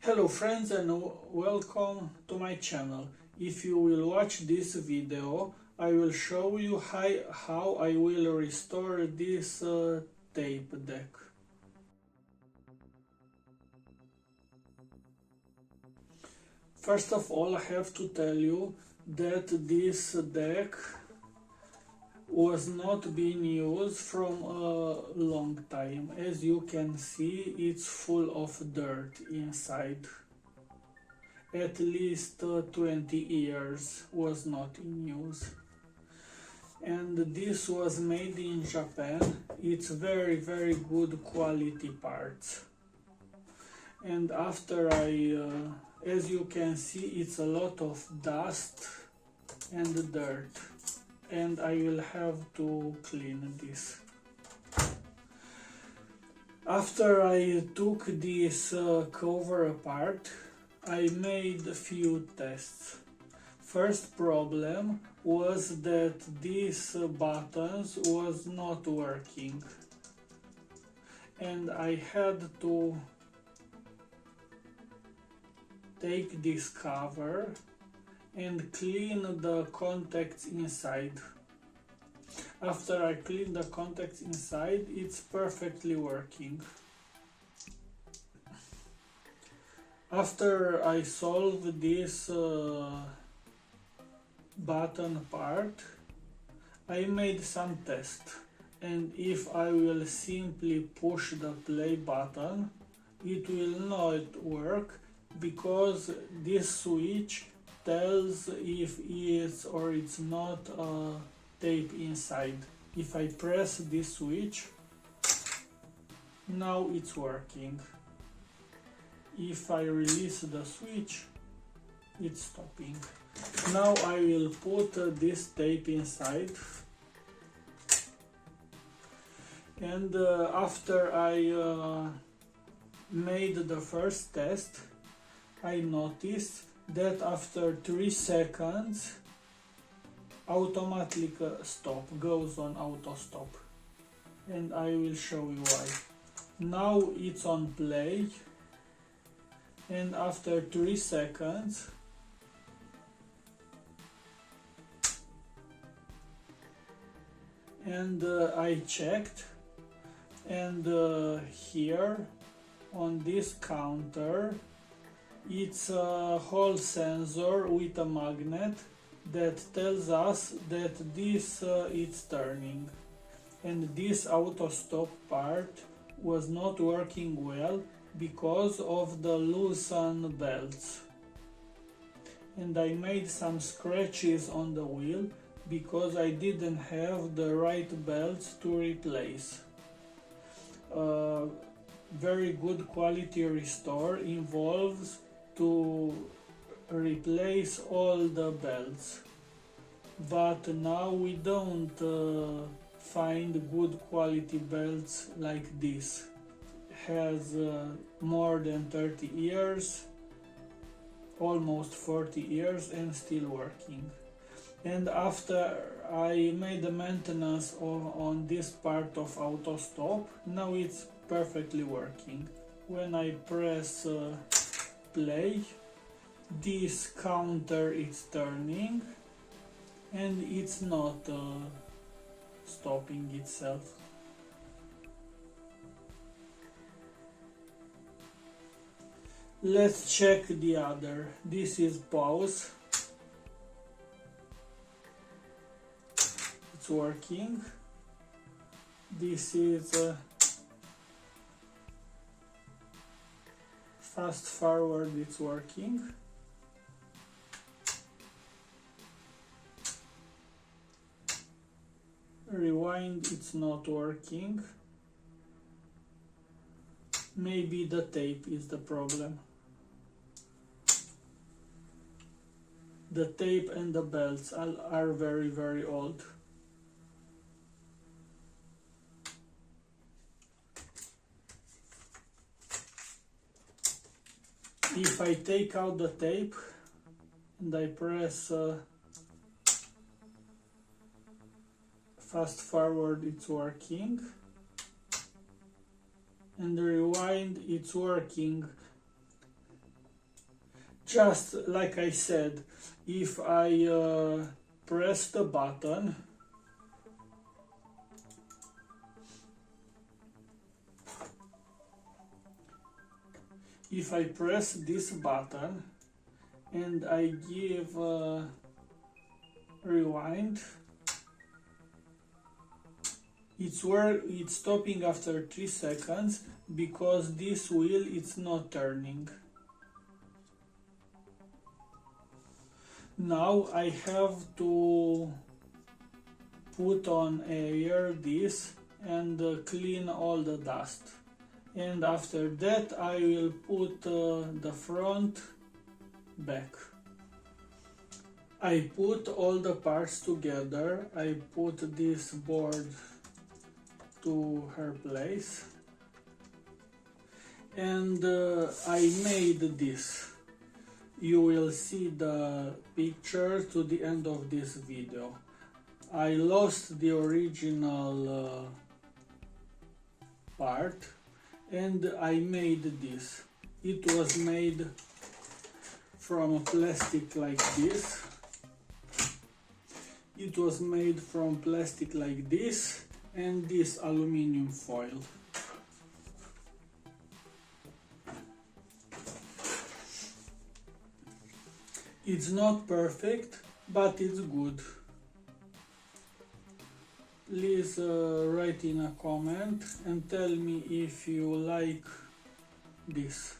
Hello friends and welcome to my channel. If you will watch this video, I will show you how I will restore this tape deck. First of all, I have to tell you that this deck was not being used from a long time. As you can see, it's full of dirt inside. At least 20 years was not in use. And this was made in Japan. It's very good quality parts. And after as you can see, it's a lot of dust and dirt. And I will have to clean this. After I took this cover apart, I made a few tests. First problem was that these buttons was not working, and I had to take this cover and clean the contacts inside. After I clean the contacts inside, it's perfectly working. After I solved this button part, I made some tests, and if I will simply push the play button, it will not work because this switch tells if it's or it's not a tape inside. If I press this switch, now it's working. If I release the switch, it's stopping. Now I will put this tape inside, and after I made the first test, I noticed that after 3 seconds automatic stop goes on auto stop, and I will show you why. Now it's on play, and after 3 seconds and I checked, and here on this counter it's a hall sensor with a magnet that tells us that this is turning, and this auto stop part was not working well because of the loosened belts, and I made some scratches on the wheel because I didn't have the right belts to replace. Very good quality restore involves to replace all the belts, but now we don't find good quality belts like this. Has more than 30 years, almost 40 years, and still working. And after I made the maintenance on this part of auto stop, now it's perfectly working. When I press play, this counter is turning and it's not stopping itself. Let's check the other. This is pause. It's working. This is fast forward. It's working. Rewind. It's not working. Maybe the tape is the problem. The tape and the belts are very old. If I take out the tape and I press fast forward, it's working. and rewind, it's working. Just like I said, if I press the button, if I press this button and I give rewind, it's stopping after 3 seconds because this wheel is not turning. Now I have to put on air this and clean all the dust. And after that I will put the front back. I put all the parts together. I put this board to her place and I made this. You will see the picture to the end of this video. I lost the original part and I made this. It was made from plastic like this. It was made from plastic like this and this aluminum foil. It's not perfect, but it's good. Please write in a comment and tell me if you like this.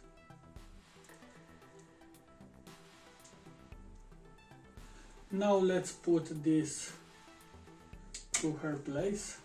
Now let's put this to her place.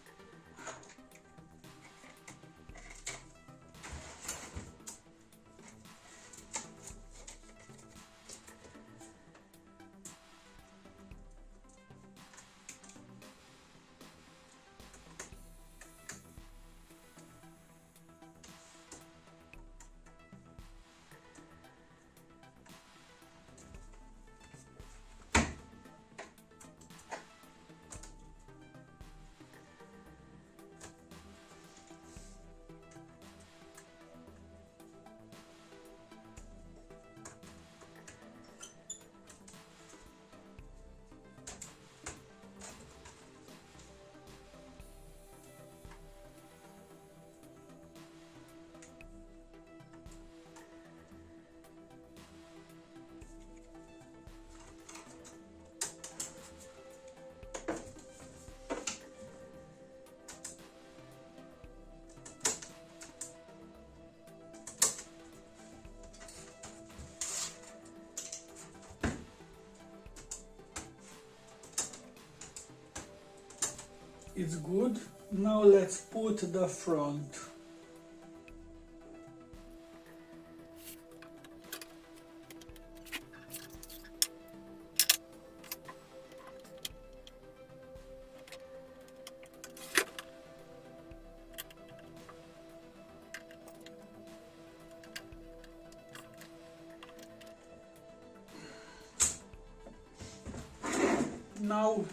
It's good. Now let's put the front. Now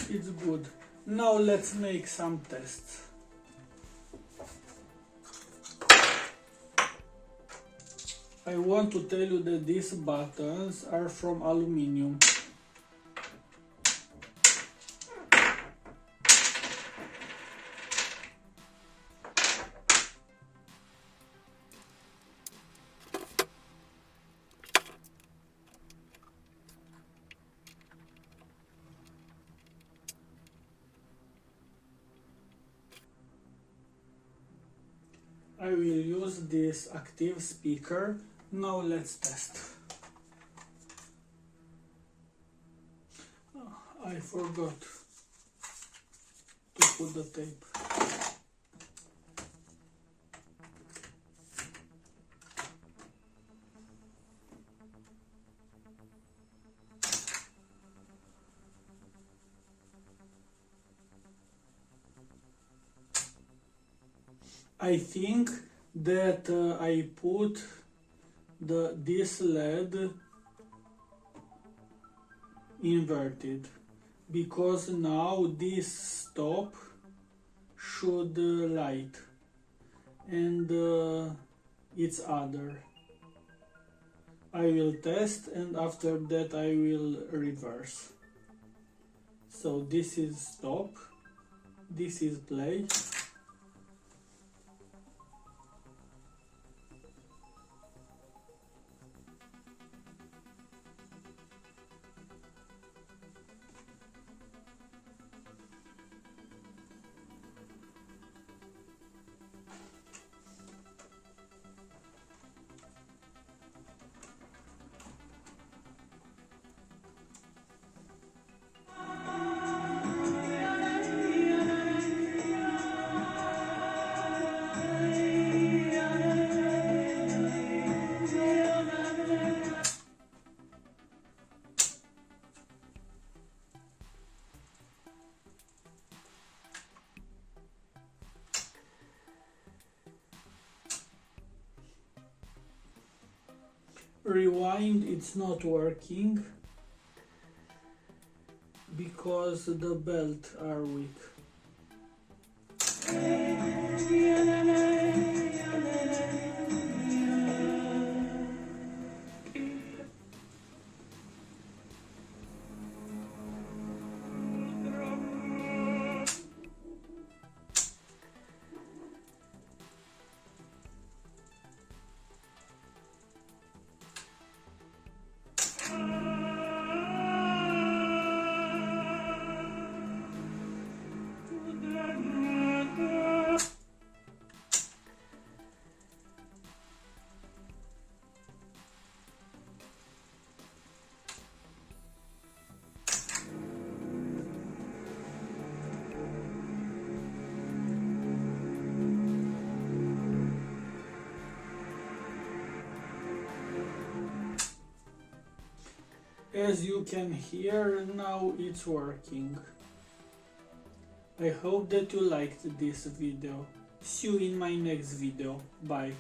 it's good. Now let's make some tests. I want to tell you that these buttons are from aluminum. I will use this active speaker. Now let's test. I forgot to put the tape. I think that I put this LED inverted because now this stop should light and its other. I will test and after that I will reverse. So this is stop, this is play. Rewind, it's not working because the belt are weak. As you can hear, now it's working. I hope that you liked this video. See you in my next video. Bye.